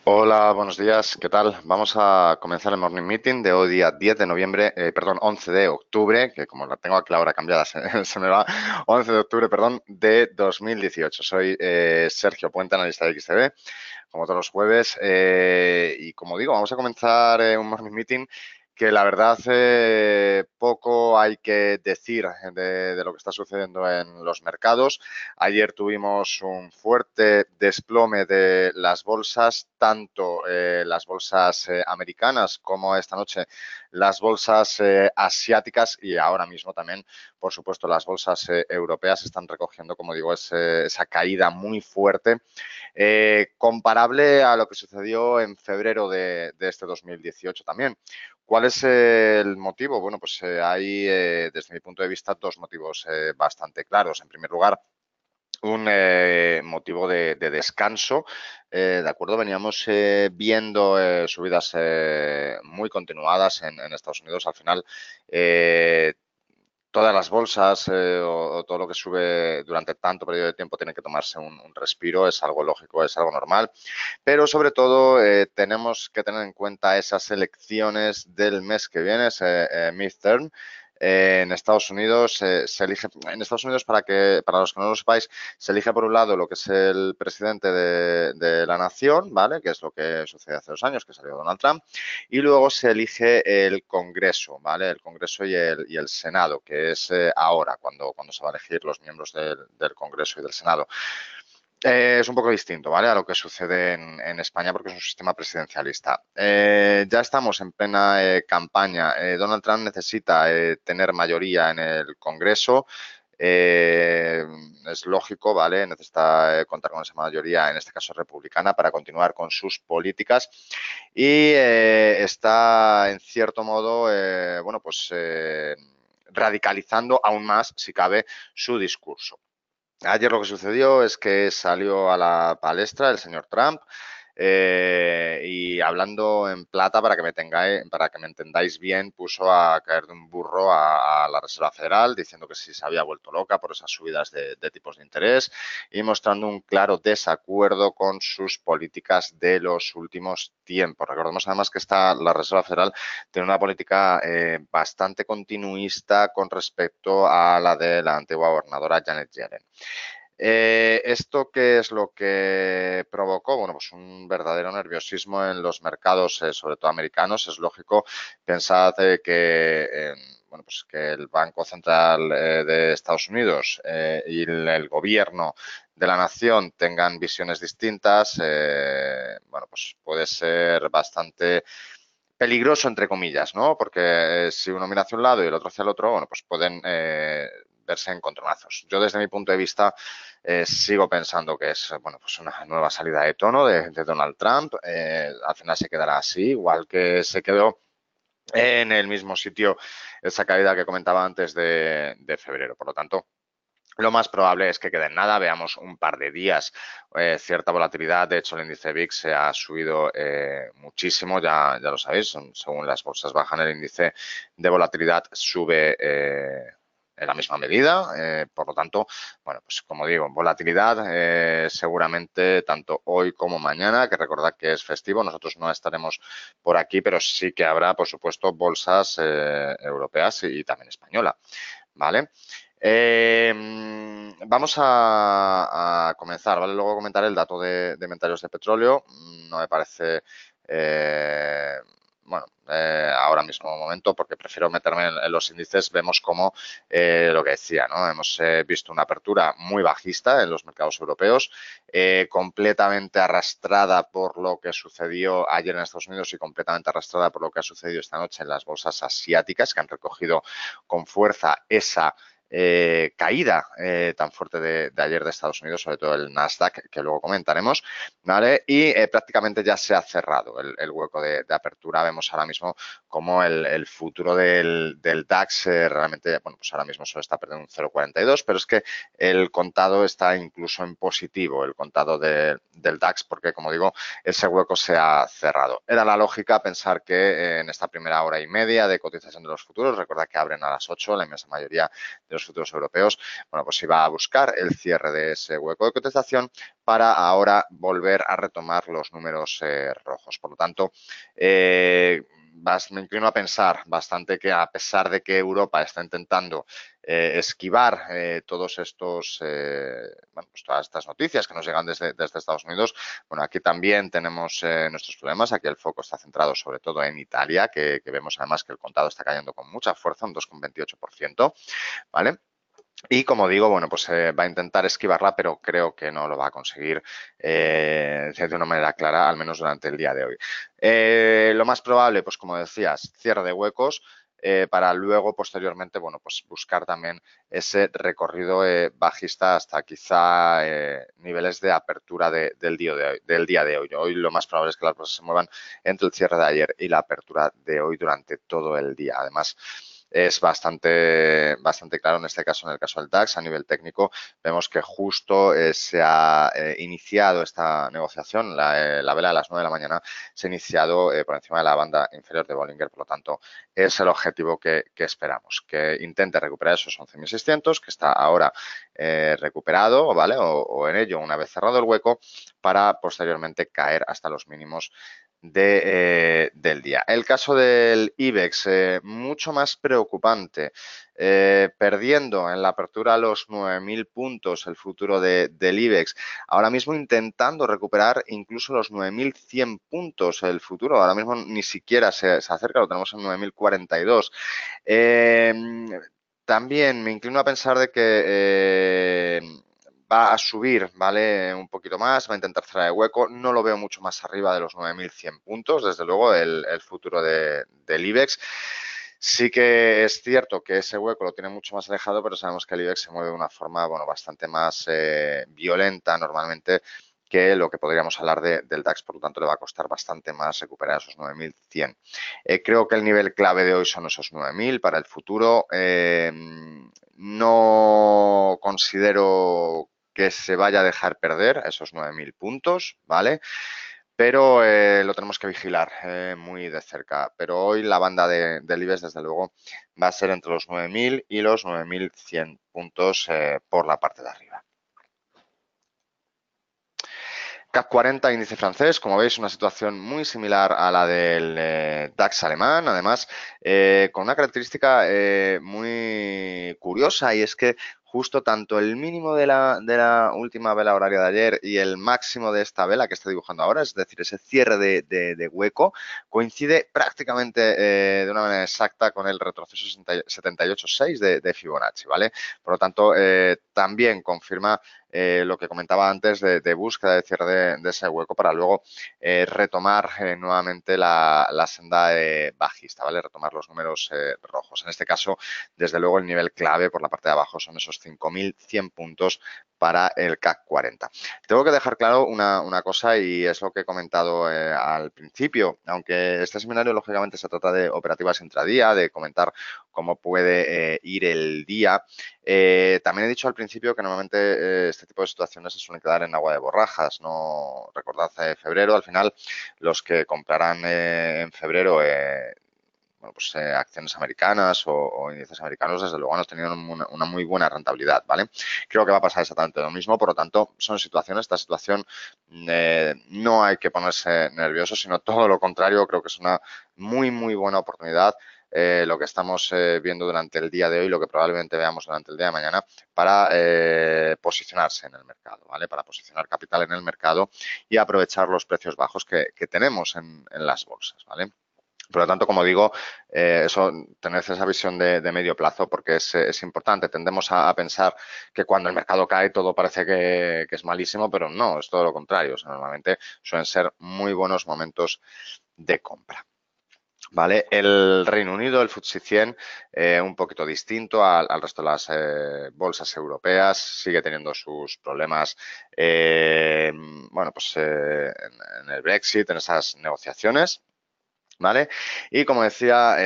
Hola, buenos días, ¿qué tal? Vamos a comenzar el morning meeting de hoy día 10 de noviembre, perdón, 11 de octubre, que como la tengo aquí la hora cambiada se me va, 11 de octubre, perdón, de 2018. Soy Sergio Puente, analista de XTB, como todos los jueves, y como digo, vamos a comenzar un morning meeting que la verdad poco hay que decir de lo que está sucediendo en los mercados. Ayer tuvimos un fuerte desplome de las bolsas, tanto las bolsas americanas como esta noche las bolsas asiáticas y ahora mismo también, por supuesto, las bolsas europeas están recogiendo, como digo, esa caída muy fuerte comparable a lo que sucedió en febrero de este 2018 también. ¿Cuál es el motivo? Bueno, pues hay, desde mi punto de vista, dos motivos bastante claros. En primer lugar, un motivo de descanso, ¿de acuerdo? Veníamos viendo subidas muy continuadas en Estados Unidos. Al final, todas las bolsas o todo lo que sube durante tanto periodo de tiempo tiene que tomarse un respiro, es algo lógico, es algo normal, pero sobre todo tenemos que tener en cuenta esas elecciones del mes que viene, ese midterm. En Estados Unidos se elige, en Estados Unidos para los que no lo sepáis, se elige por un lado lo que es el presidente de la nación, ¿vale? Que es lo que sucedió hace 2 años, que salió Donald Trump, y luego se elige el Congreso, ¿vale? El Congreso y el Senado, que es ahora cuando se va a elegir los miembros del Congreso y del Senado. Es un poco distinto, ¿vale? A lo que sucede en España porque es un sistema presidencialista. Ya estamos en plena campaña. Donald Trump necesita tener mayoría en el Congreso. Eh, es lógico, ¿vale? Necesita contar con esa mayoría, en este caso republicana, para continuar con sus políticas y está, en cierto modo, bueno, pues radicalizando aún más, si cabe, su discurso. Ayer lo que sucedió es que salió a la palestra el señor Trump y hablando en plata, para que me entendáis bien, puso a caer de un burro a la Reserva Federal, diciendo que sí se había vuelto loca por esas subidas de tipos de interés y mostrando un claro desacuerdo con sus políticas de los últimos tiempos. Recordemos además que la Reserva Federal tiene una política bastante continuista con respecto a la de la antigua gobernadora Janet Yellen. ¿Esto qué es lo que provocó? Bueno, pues un verdadero nerviosismo en los mercados, sobre todo americanos. Es lógico, pensad bueno, pues que el Banco Central de Estados Unidos y el gobierno de la nación tengan visiones distintas, bueno, pues puede ser bastante peligroso, entre comillas, ¿no? Porque si uno mira hacia un lado y el otro hacia el otro, bueno, pues pueden verse encontronazos. Yo desde mi punto de vista sigo pensando que es, bueno, pues una nueva salida de tono de Donald Trump. Al final se quedará así, igual que se quedó en el mismo sitio esa caída que comentaba antes de febrero. Por lo tanto, lo más probable es que quede en nada, veamos un par de días cierta volatilidad. De hecho, el índice VIX se ha subido muchísimo, ya lo sabéis, según las bolsas bajan, el índice de volatilidad sube en la misma medida. Por lo tanto, bueno, pues como digo, volatilidad seguramente tanto hoy como mañana, que recordad que es festivo, nosotros no estaremos por aquí, pero sí que habrá, por supuesto, bolsas europeas y también española, ¿vale? Vamos a comenzar, ¿vale? Luego comentaré el dato de inventarios de petróleo. No me parece, bueno, ahora mismo momento, porque prefiero meterme en los índices. Vemos como lo que decía, ¿no? Hemos visto una apertura muy bajista en los mercados europeos, completamente arrastrada por lo que sucedió ayer en Estados Unidos y completamente arrastrada por lo que ha sucedido esta noche en las bolsas asiáticas, que han recogido con fuerza esa caída tan fuerte de ayer de Estados Unidos, sobre todo el Nasdaq, que luego comentaremos, ¿vale? Y prácticamente ya se ha cerrado el hueco de apertura. Vemos ahora mismo como el futuro del DAX realmente, bueno, pues ahora mismo solo está perdiendo un 0,42, pero es que el contado está incluso en positivo, el contado del DAX, porque como digo, ese hueco se ha cerrado. Era la lógica pensar que en esta primera hora y media de cotización de los futuros, recuerda que abren a las 8, la inmensa mayoría de los futuros europeos, bueno, pues iba a buscar el cierre de ese hueco de cotización para ahora volver a retomar los números rojos. Por lo tanto, me inclino a pensar bastante que, a pesar de que Europa está intentando esquivar todos estos, bueno, pues todas estas noticias que nos llegan desde Estados Unidos, bueno, aquí también tenemos nuestros problemas. Aquí el foco está centrado sobre todo en Italia, que vemos además que el contado está cayendo con mucha fuerza, un 2,28%, ¿vale? Y como digo, bueno, pues va a intentar esquivarla, pero creo que no lo va a conseguir de una manera clara, al menos durante el día de hoy. Lo más probable, pues como decías, cierre de huecos para luego, posteriormente, bueno, pues buscar también ese recorrido bajista hasta quizá niveles de apertura del día de hoy. Hoy lo más probable es que las bolsas se muevan entre el cierre de ayer y la apertura de hoy durante todo el día. Además, es bastante claro en este caso, en el caso del DAX, a nivel técnico, vemos que justo se ha iniciado esta negociación, la vela a las 9 de la mañana se ha iniciado por encima de la banda inferior de Bollinger, por lo tanto, es el objetivo que esperamos, que intente recuperar esos 11.600, que está ahora recuperado, ¿vale? O en ello, una vez cerrado el hueco, para posteriormente caer hasta los mínimos del día. El caso del IBEX, mucho más preocupante, perdiendo en la apertura los 9.000 puntos el futuro del IBEX, ahora mismo intentando recuperar incluso los 9.100 puntos el futuro, ahora mismo ni siquiera se acerca, lo tenemos en 9.042. También me inclino a pensar de que va a subir, ¿vale? Un poquito más, va a intentar cerrar el hueco. No lo veo mucho más arriba de los 9.100 puntos, desde luego, el futuro del IBEX. Sí que es cierto que ese hueco lo tiene mucho más alejado, pero sabemos que el IBEX se mueve de una forma, bueno, bastante más violenta normalmente que lo que podríamos hablar del DAX, por lo tanto le va a costar bastante más recuperar esos 9.100. Creo que el nivel clave de hoy son esos 9.000 para el futuro. No considero que se vaya a dejar perder esos 9.000 puntos, ¿vale? Pero lo tenemos que vigilar muy de cerca. Pero hoy la banda del IBEX, desde luego, va a ser entre los 9.000 y los 9.100 puntos por la parte de arriba. CAC 40, índice francés, como veis, una situación muy similar a la del DAX alemán, además, con una característica muy curiosa, y es que justo tanto el mínimo de la última vela horaria de ayer y el máximo de esta vela que está dibujando ahora, es decir, ese cierre de hueco, coincide prácticamente de una manera exacta con el retroceso 78,6 de Fibonacci, ¿vale? Por lo tanto, también confirma lo que comentaba antes de búsqueda de cierre de ese hueco para luego retomar nuevamente la senda bajista, ¿vale? Retomar los números rojos. En este caso, desde luego, el nivel clave por la parte de abajo son esos 5.100 puntos para el CAC 40. Tengo que dejar claro una cosa, y es lo que he comentado al principio, aunque este seminario lógicamente se trata de operativas intradía, de comentar cómo puede ir el día. También he dicho al principio que normalmente este tipo de situaciones se suelen quedar en agua de borrajas. No recordad febrero, al final los que comprarán en febrero bueno, pues, acciones americanas o índices americanos, desde luego han tenido una muy buena rentabilidad, ¿vale? Creo que va a pasar exactamente lo mismo, por lo tanto, son situaciones, esta situación no hay que ponerse nervioso, sino todo lo contrario, creo que es una muy buena oportunidad lo que estamos viendo durante el día de hoy, lo que probablemente veamos durante el día de mañana, para posicionarse en el mercado, ¿vale? Para posicionar capital en el mercado y aprovechar los precios bajos que tenemos en las bolsas, ¿vale? Por lo tanto, como digo, tener esa visión de medio plazo, porque es importante. Tendemos a pensar que cuando el mercado cae todo parece que es malísimo, pero no, es todo lo contrario. O sea, normalmente suelen ser muy buenos momentos de compra. ¿Vale? El Reino Unido, el FTSE 100, un poquito distinto al resto de las bolsas europeas, sigue teniendo sus problemas, bueno, pues en el Brexit, en esas negociaciones. ¿Vale? Y como decía,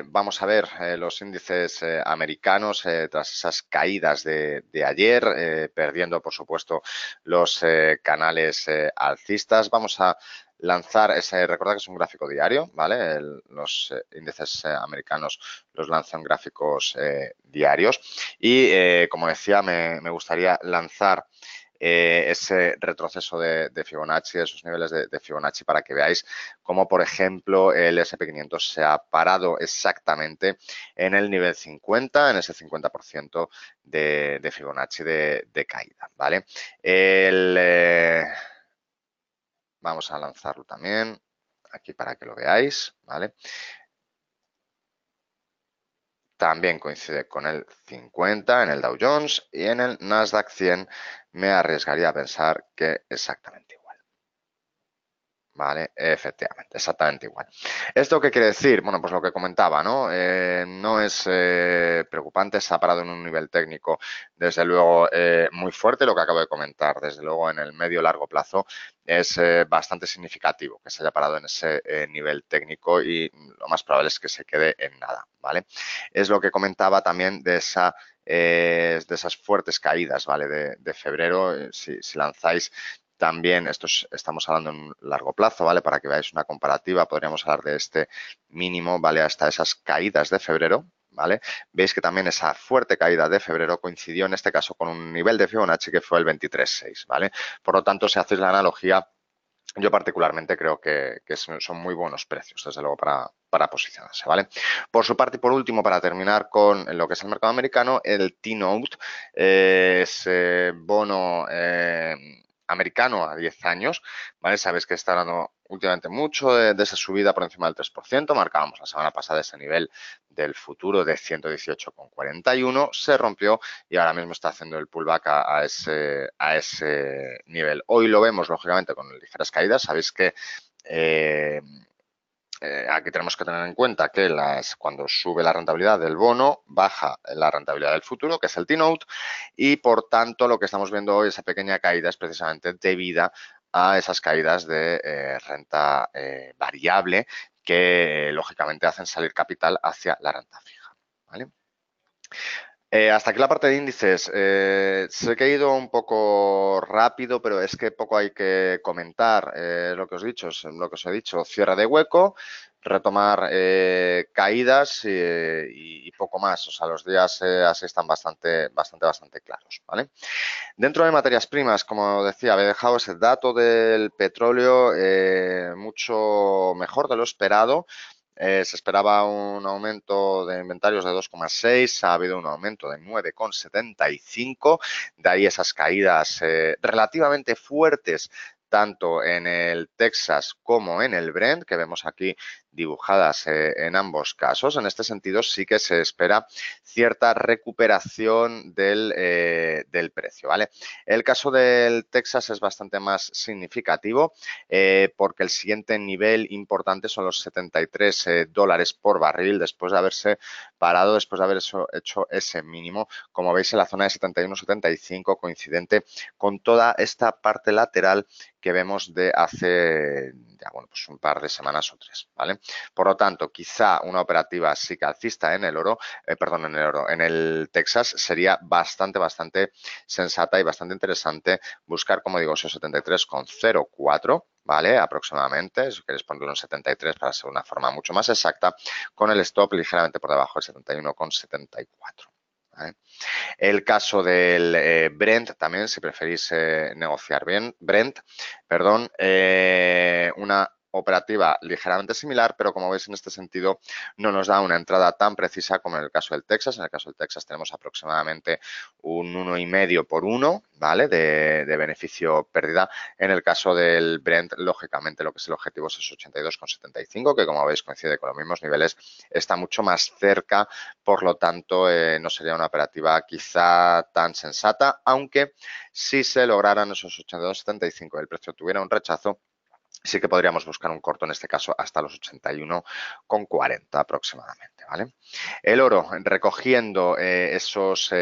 vamos a ver los índices americanos tras esas caídas de ayer, perdiendo, por supuesto, los canales alcistas. Vamos a lanzar ese, recordad que es un gráfico diario, ¿vale? Los índices americanos los lanzan gráficos diarios y, como decía, me gustaría lanzar ese retroceso de Fibonacci, esos niveles de Fibonacci, para que veáis cómo, por ejemplo, el SP500 se ha parado exactamente en el nivel 50, en ese 50% de Fibonacci de caída, ¿vale? Vamos a lanzarlo también aquí para que lo veáis, ¿vale? También coincide con el 50 en el Dow Jones y en el Nasdaq 100 me arriesgaría a pensar que exactamente igual. Vale, efectivamente, exactamente igual. ¿Esto qué quiere decir? Bueno, pues lo que comentaba, ¿no? No es preocupante, se ha parado en un nivel técnico, desde luego, muy fuerte, lo que acabo de comentar, desde luego en el medio largo plazo es bastante significativo que se haya parado en ese nivel técnico y lo más probable es que se quede en nada, ¿vale? Es lo que comentaba también de de esas fuertes caídas, ¿vale? De febrero, si lanzáis también, estamos hablando en un largo plazo, ¿vale? Para que veáis una comparativa, podríamos hablar de este mínimo, ¿vale? Hasta esas caídas de febrero, ¿vale? Veis que también esa fuerte caída de febrero coincidió en este caso con un nivel de Fibonacci que fue el 23.6, ¿vale? Por lo tanto, si hacéis la analogía, yo particularmente creo que son muy buenos precios, desde luego, para posicionarse, ¿vale? Por su parte, y por último, para terminar con lo que es el mercado americano, el T-Note, ese bono americano a 10 años, ¿vale? Sabéis que está dando últimamente mucho de esa subida por encima del 3%, marcábamos la semana pasada ese nivel del futuro de 118,41, se rompió y ahora mismo está haciendo el pullback a ese nivel. Hoy lo vemos, lógicamente, con ligeras caídas. Sabéis que aquí tenemos que tener en cuenta que cuando sube la rentabilidad del bono, baja la rentabilidad del futuro, que es el T-Note, y por tanto lo que estamos viendo hoy, esa pequeña caída, es precisamente debida a esas caídas de renta variable que lógicamente hacen salir capital hacia la renta fija, ¿vale? Hasta aquí la parte de índices. Sé que he ido un poco rápido, pero es que poco hay que comentar. Lo que os he dicho, lo que os he dicho, cierre de hueco, retomar caídas y poco más. O sea, los días así están bastante claros, ¿vale? Dentro de materias primas, como decía, había dejado ese dato del petróleo mucho mejor de lo esperado. Se esperaba un aumento de inventarios de 2,6, ha habido un aumento de 9,75, de ahí esas caídas relativamente fuertes tanto en el Texas como en el Brent, que vemos aquí dibujadas en ambos casos. En este sentido, sí que se espera cierta recuperación del precio, ¿vale? El caso del Texas es bastante más significativo porque el siguiente nivel importante son los 73 dólares por barril después de haberse parado, después de haber hecho ese mínimo, como veis en la zona de 71-75, coincidente con toda esta parte lateral que vemos de hace ya, bueno, pues un par de semanas o tres, ¿vale? Por lo tanto, quizá una operativa sí calcista en el oro, en el Texas sería bastante sensata y bastante interesante buscar, como digo, esos 73,04, ¿vale? Aproximadamente, si queréis ponerlo en 73 para ser una forma mucho más exacta, con el stop ligeramente por debajo de 71,74. ¿Vale? El caso del Brent también, si preferís negociar bien, Brent, perdón, una operativa ligeramente similar, pero como veis en este sentido no nos da una entrada tan precisa como en el caso del Texas. En el caso del Texas tenemos aproximadamente un 1,5 por 1, ¿vale? De beneficio pérdida. En el caso del Brent, lógicamente lo que es el objetivo es 82,75, que como veis coincide con los mismos niveles, está mucho más cerca, por lo tanto no sería una operativa quizá tan sensata, aunque si se lograran esos 82,75 y el precio tuviera un rechazo, sí que podríamos buscar un corto en este caso hasta los 81,40 aproximadamente, ¿vale? El oro recogiendo esa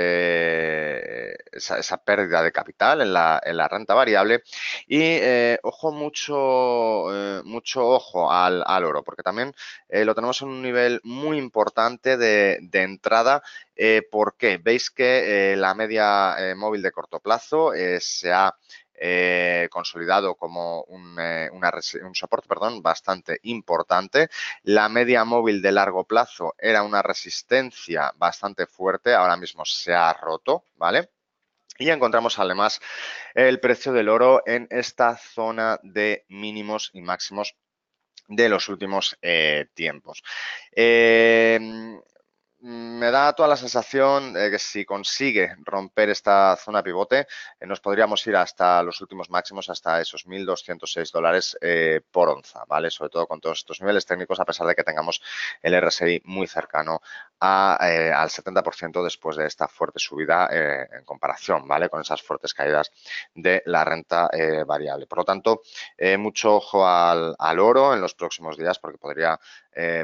pérdida de capital en la renta variable y ojo mucho ojo al oro porque también lo tenemos en un nivel muy importante de entrada. ¿Por qué? Veis que la media móvil de corto plazo se ha consolidado como un soporte, perdón, bastante importante. La media móvil de largo plazo era una resistencia bastante fuerte, ahora mismo se ha roto, ¿vale? Y encontramos además el precio del oro en esta zona de mínimos y máximos de los últimos tiempos. Me da toda la sensación de que si consigue romper esta zona pivote, nos podríamos ir hasta los últimos máximos, hasta esos $1.206 por onza, ¿vale? Sobre todo con todos estos niveles técnicos, a pesar de que tengamos el RSI muy cercano al 70% después de esta fuerte subida en comparación, ¿vale? Con esas fuertes caídas de la renta variable. Por lo tanto, mucho ojo al oro en los próximos días porque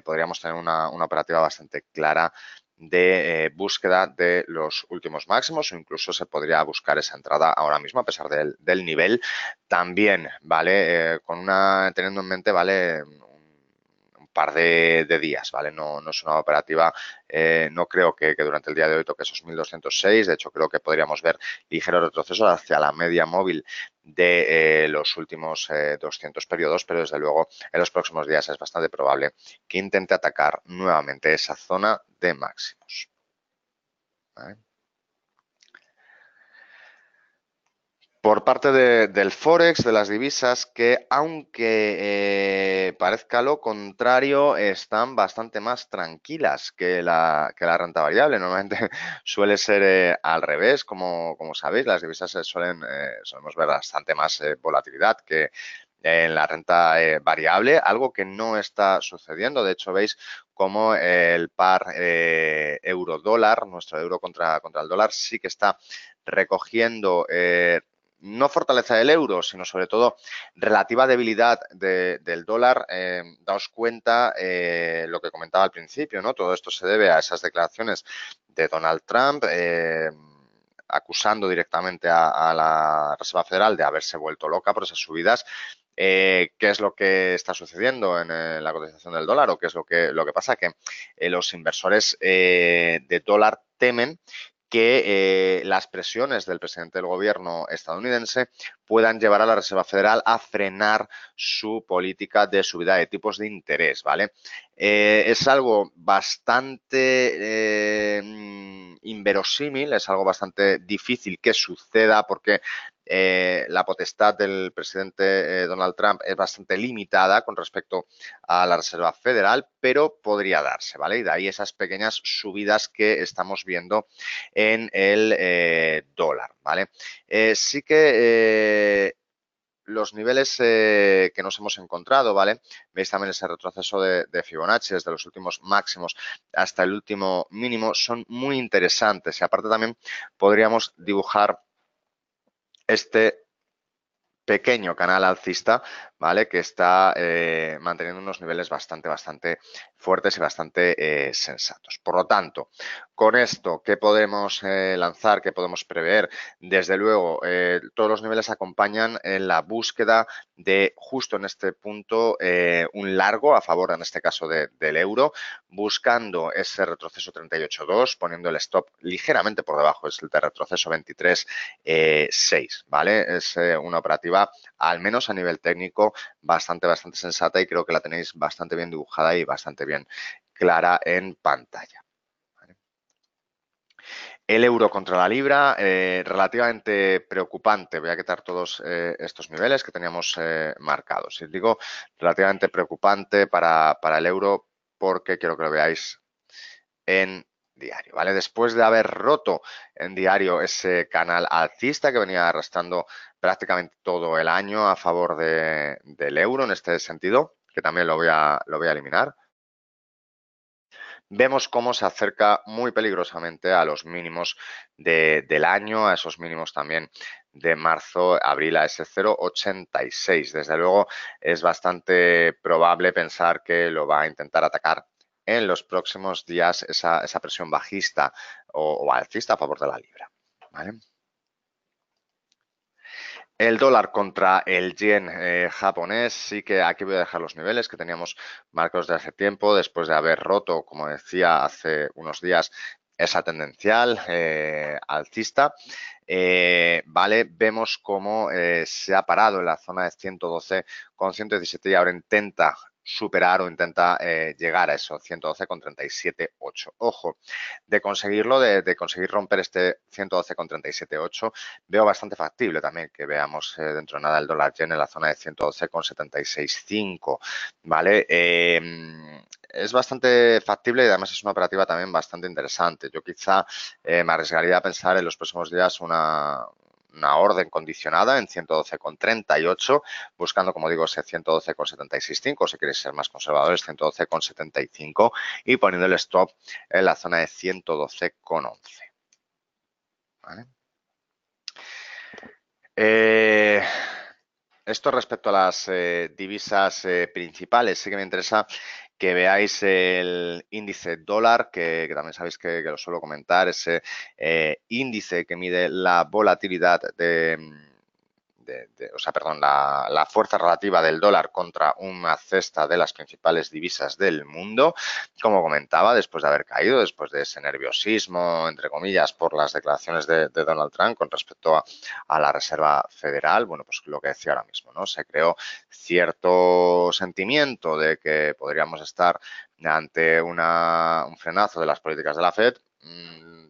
podríamos tener una operativa bastante clara de búsqueda de los últimos máximos o incluso se podría buscar esa entrada ahora mismo a pesar del nivel también, ¿vale? Teniendo en mente, ¿vale? Un par de días, ¿vale? No es una operativa, no creo que durante el día de hoy toque esos 1.206, de hecho creo que podríamos ver ligeros retrocesos hacia la media móvil de los últimos 200 periodos, pero desde luego en los próximos días es bastante probable que intente atacar nuevamente esa zona de máximos. ¿Vale? Por parte del Forex, de las divisas, que aunque parezca lo contrario, están bastante más tranquilas que la renta variable. Normalmente suele ser al revés, como sabéis, las divisas solemos ver bastante más volatilidad que en la renta variable, algo que no está sucediendo. De hecho, veis como el par euro-dólar, nuestro euro contra el dólar, sí que está recogiendo no fortaleza del euro, sino sobre todo relativa debilidad del dólar. Daos cuenta lo que comentaba al principio, ¿no? Todo esto se debe a esas declaraciones de Donald Trump, acusando directamente a la Reserva Federal de haberse vuelto loca por esas subidas. ¿Qué es lo que está sucediendo en la cotización del dólar o qué es lo que pasa? Que los inversores de dólar temen que las presiones del presidente del gobierno estadounidense puedan llevar a la Reserva Federal a frenar su política de subida de tipos de interés, ¿vale? Es algo bastante inverosímil, es algo bastante difícil que suceda porque la potestad del presidente Donald Trump es bastante limitada con respecto a la Reserva Federal, pero podría darse, ¿vale? Y de ahí esas pequeñas subidas que estamos viendo en el dólar, ¿vale? Sí que los niveles que nos hemos encontrado, ¿vale? Veis también ese retroceso de Fibonacci desde los últimos máximos hasta el último mínimo, son muy interesantes y aparte también podríamos dibujar este pequeño canal alcista, ¿vale? Que está manteniendo unos niveles bastante fuertes y bastante sensatos. Por lo tanto, con esto, ¿qué podemos lanzar? ¿Qué podemos prever? Desde luego, todos los niveles acompañan en la búsqueda de, justo en este punto, un largo a favor, en este caso, del euro, buscando ese retroceso 38.2, poniendo el stop ligeramente por debajo, es el de retroceso 23.6, ¿vale? Es una operativa, al menos a nivel técnico, bastante sensata y creo que la tenéis bastante bien dibujada y bastante bien clara en pantalla. ¿Vale? El euro contra la libra, relativamente preocupante. Voy a quitar todos estos niveles que teníamos marcados. Y digo relativamente preocupante para el euro porque quiero que lo veáis en diario, ¿vale? Después de haber roto en diario ese canal alcista que venía arrastrando prácticamente todo el año a favor del euro en este sentido, que también lo voy a eliminar, vemos cómo se acerca muy peligrosamente a los mínimos del año, a esos mínimos también de marzo, abril, a ese 0,86. Desde luego es bastante probable pensar que lo va a intentar atacar en los próximos días esa presión bajista o alcista a favor de la libra. ¿Vale? El dólar contra el yen japonés, sí que aquí voy a dejar los niveles que teníamos marcados de hace tiempo, después de haber roto, como decía hace unos días, esa tendencial alcista. Vale, vemos cómo se ha parado en la zona de 112,117 y ahora intenta superar o intenta llegar a esos 112,378. Ojo, de conseguirlo, de conseguir romper este 112,378, veo bastante factible también que veamos dentro de nada el dólar yen en la zona de 112,765, ¿vale? Es bastante factible y además es una operativa también bastante interesante. Yo quizá me arriesgaría a pensar en los próximos días una orden condicionada en 112,38, buscando, como digo, ese 112,765, si queréis ser más conservadores, 112,75 y poniendo el stop en la zona de 112,11. ¿Vale? Esto respecto a las divisas principales, sí que me interesa que veáis el índice dólar, que también sabéis que lo suelo comentar, ese índice que mide la volatilidad la fuerza relativa del dólar contra una cesta de las principales divisas del mundo, como comentaba, después de haber caído, después de ese nerviosismo, entre comillas, por las declaraciones de Donald Trump con respecto a la Reserva Federal, bueno, pues lo que decía ahora mismo, ¿no? Se creó cierto sentimiento de que podríamos estar ante un frenazo de las políticas de la Fed.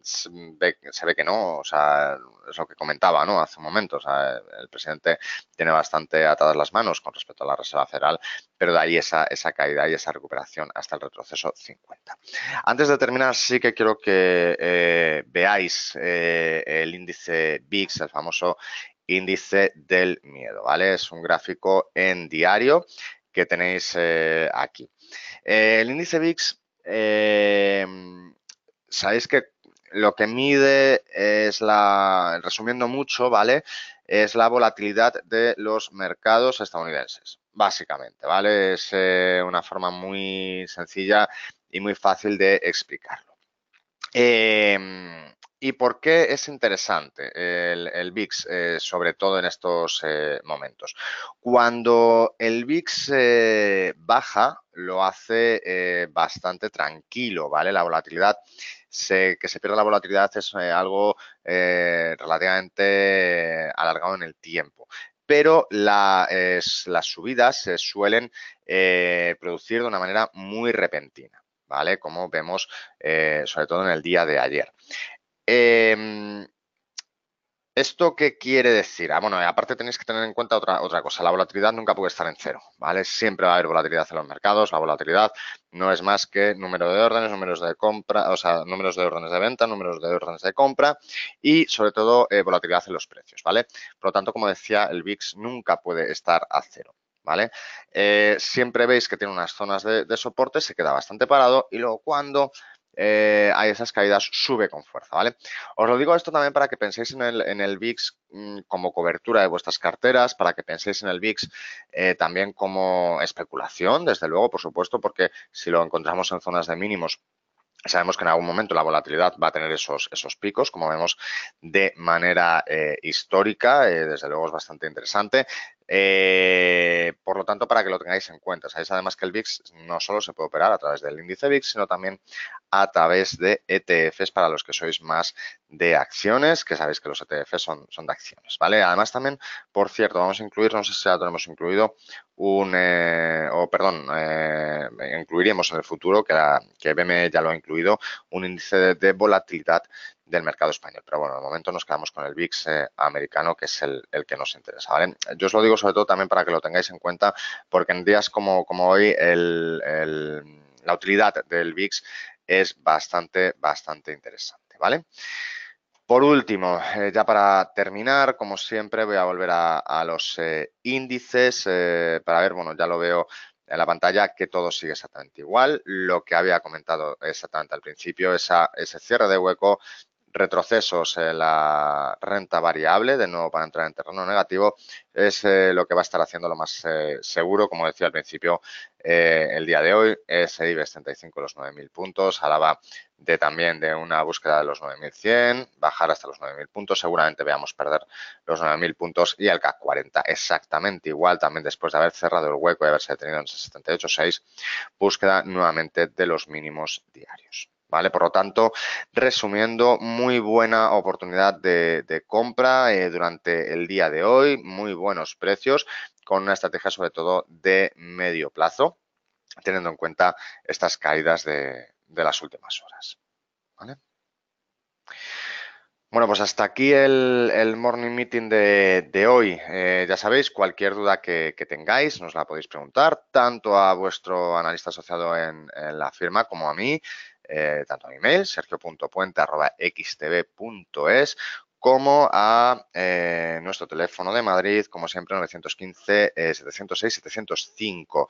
Se ve que no, o sea, es lo que comentaba, ¿no? Hace un momento, o sea, el presidente tiene bastante atadas las manos con respecto a la Reserva Federal, pero de ahí esa caída y esa recuperación hasta el retroceso 50. Antes de terminar, sí que quiero que veáis el índice VIX, el famoso índice del miedo, ¿vale? Es un gráfico en diario que tenéis aquí. El índice VIX, sabéis que lo que mide es resumiendo mucho, ¿vale? Es la volatilidad de los mercados estadounidenses, básicamente, ¿vale? Es una forma muy sencilla y muy fácil de explicarlo. ¿Y por qué es interesante el VIX, sobre todo en estos momentos? Cuando el VIX baja, lo hace bastante tranquilo, ¿vale? La volatilidad, que se pierda la volatilidad es algo relativamente alargado en el tiempo. Pero las subidas se suelen producir de una manera muy repentina. ¿Vale? Como vemos, sobre todo en el día de ayer. ¿Esto qué quiere decir? Bueno, aparte tenéis que tener en cuenta otra cosa. La volatilidad nunca puede estar en cero, ¿vale? Siempre va a haber volatilidad en los mercados. La volatilidad no es más que número de órdenes, números de compra, o sea, números de órdenes de venta, números de órdenes de compra y, sobre todo, volatilidad en los precios, ¿vale? Por lo tanto, como decía, el VIX nunca puede estar a cero. ¿Vale? Siempre veis que tiene unas zonas de soporte, se queda bastante parado y luego cuando hay esas caídas sube con fuerza, ¿vale? Os lo digo esto también para que penséis en el VIX como cobertura de vuestras carteras, para que penséis en el VIX también como especulación, desde luego, por supuesto, porque si lo encontramos en zonas de mínimos, sabemos que en algún momento la volatilidad va a tener esos picos, como vemos de manera histórica, desde luego es bastante interesante. Por lo tanto, para que lo tengáis en cuenta, sabéis además que el VIX no solo se puede operar a través del índice VIX, sino también a través de ETFs para los que sois más de acciones, que sabéis que los ETFs son de acciones, ¿vale? Además también, por cierto, vamos a incluir, no sé si ya lo tenemos incluido, incluiríamos en el futuro, que BME ya lo ha incluido, un índice de volatilidad del mercado español. Pero bueno, de momento nos quedamos con el VIX americano, que es el que nos interesa, ¿vale? Yo os lo digo sobre todo también para que lo tengáis en cuenta, porque en días como hoy la utilidad del VIX es bastante interesante, ¿vale? Por último, ya para terminar, como siempre, voy a volver a los índices para ver, bueno, ya lo veo en la pantalla que todo sigue exactamente igual. Lo que había comentado exactamente al principio, ese cierre de hueco, retrocesos en la renta variable, de nuevo para entrar en terreno negativo, es lo que va a estar haciendo lo más seguro, como decía al principio, el día de hoy, es el IBEX 35 los 9.000 puntos, hablaba también de una búsqueda de los 9.100, bajar hasta los 9.000 puntos, seguramente veamos perder los 9.000 puntos y el CAC 40 exactamente igual, también después de haber cerrado el hueco y haberse detenido en 78,6, búsqueda nuevamente de los mínimos diarios. ¿vale? Por lo tanto, resumiendo, muy buena oportunidad de compra durante el día de hoy, muy buenos precios, con una estrategia sobre todo de medio plazo, teniendo en cuenta estas caídas de las últimas horas, ¿vale? Bueno, pues hasta aquí el morning meeting de hoy. Ya sabéis, cualquier duda que tengáis nos la podéis preguntar tanto a vuestro analista asociado en la firma como a mí, tanto a mi mail, sergio.puente@xtb.es, como a nuestro teléfono de Madrid, como siempre, 915 706 705.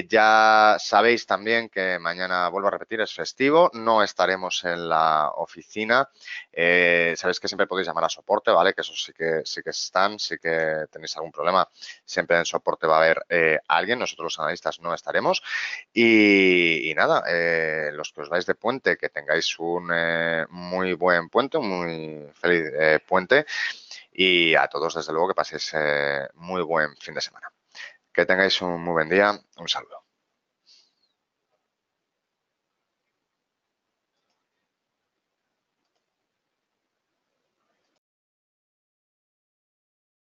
Ya sabéis también que mañana, vuelvo a repetir, es festivo, no estaremos en la oficina. Sabéis que siempre podéis llamar a soporte, ¿vale? Que eso sí que están, sí que tenéis algún problema, siempre en soporte va a haber alguien, nosotros los analistas no estaremos. Y nada, los que os vais de puente, que tengáis un muy buen puente, un muy feliz puente, y a todos, desde luego, que paséis muy buen fin de semana. Que tengáis un muy buen día, un saludo.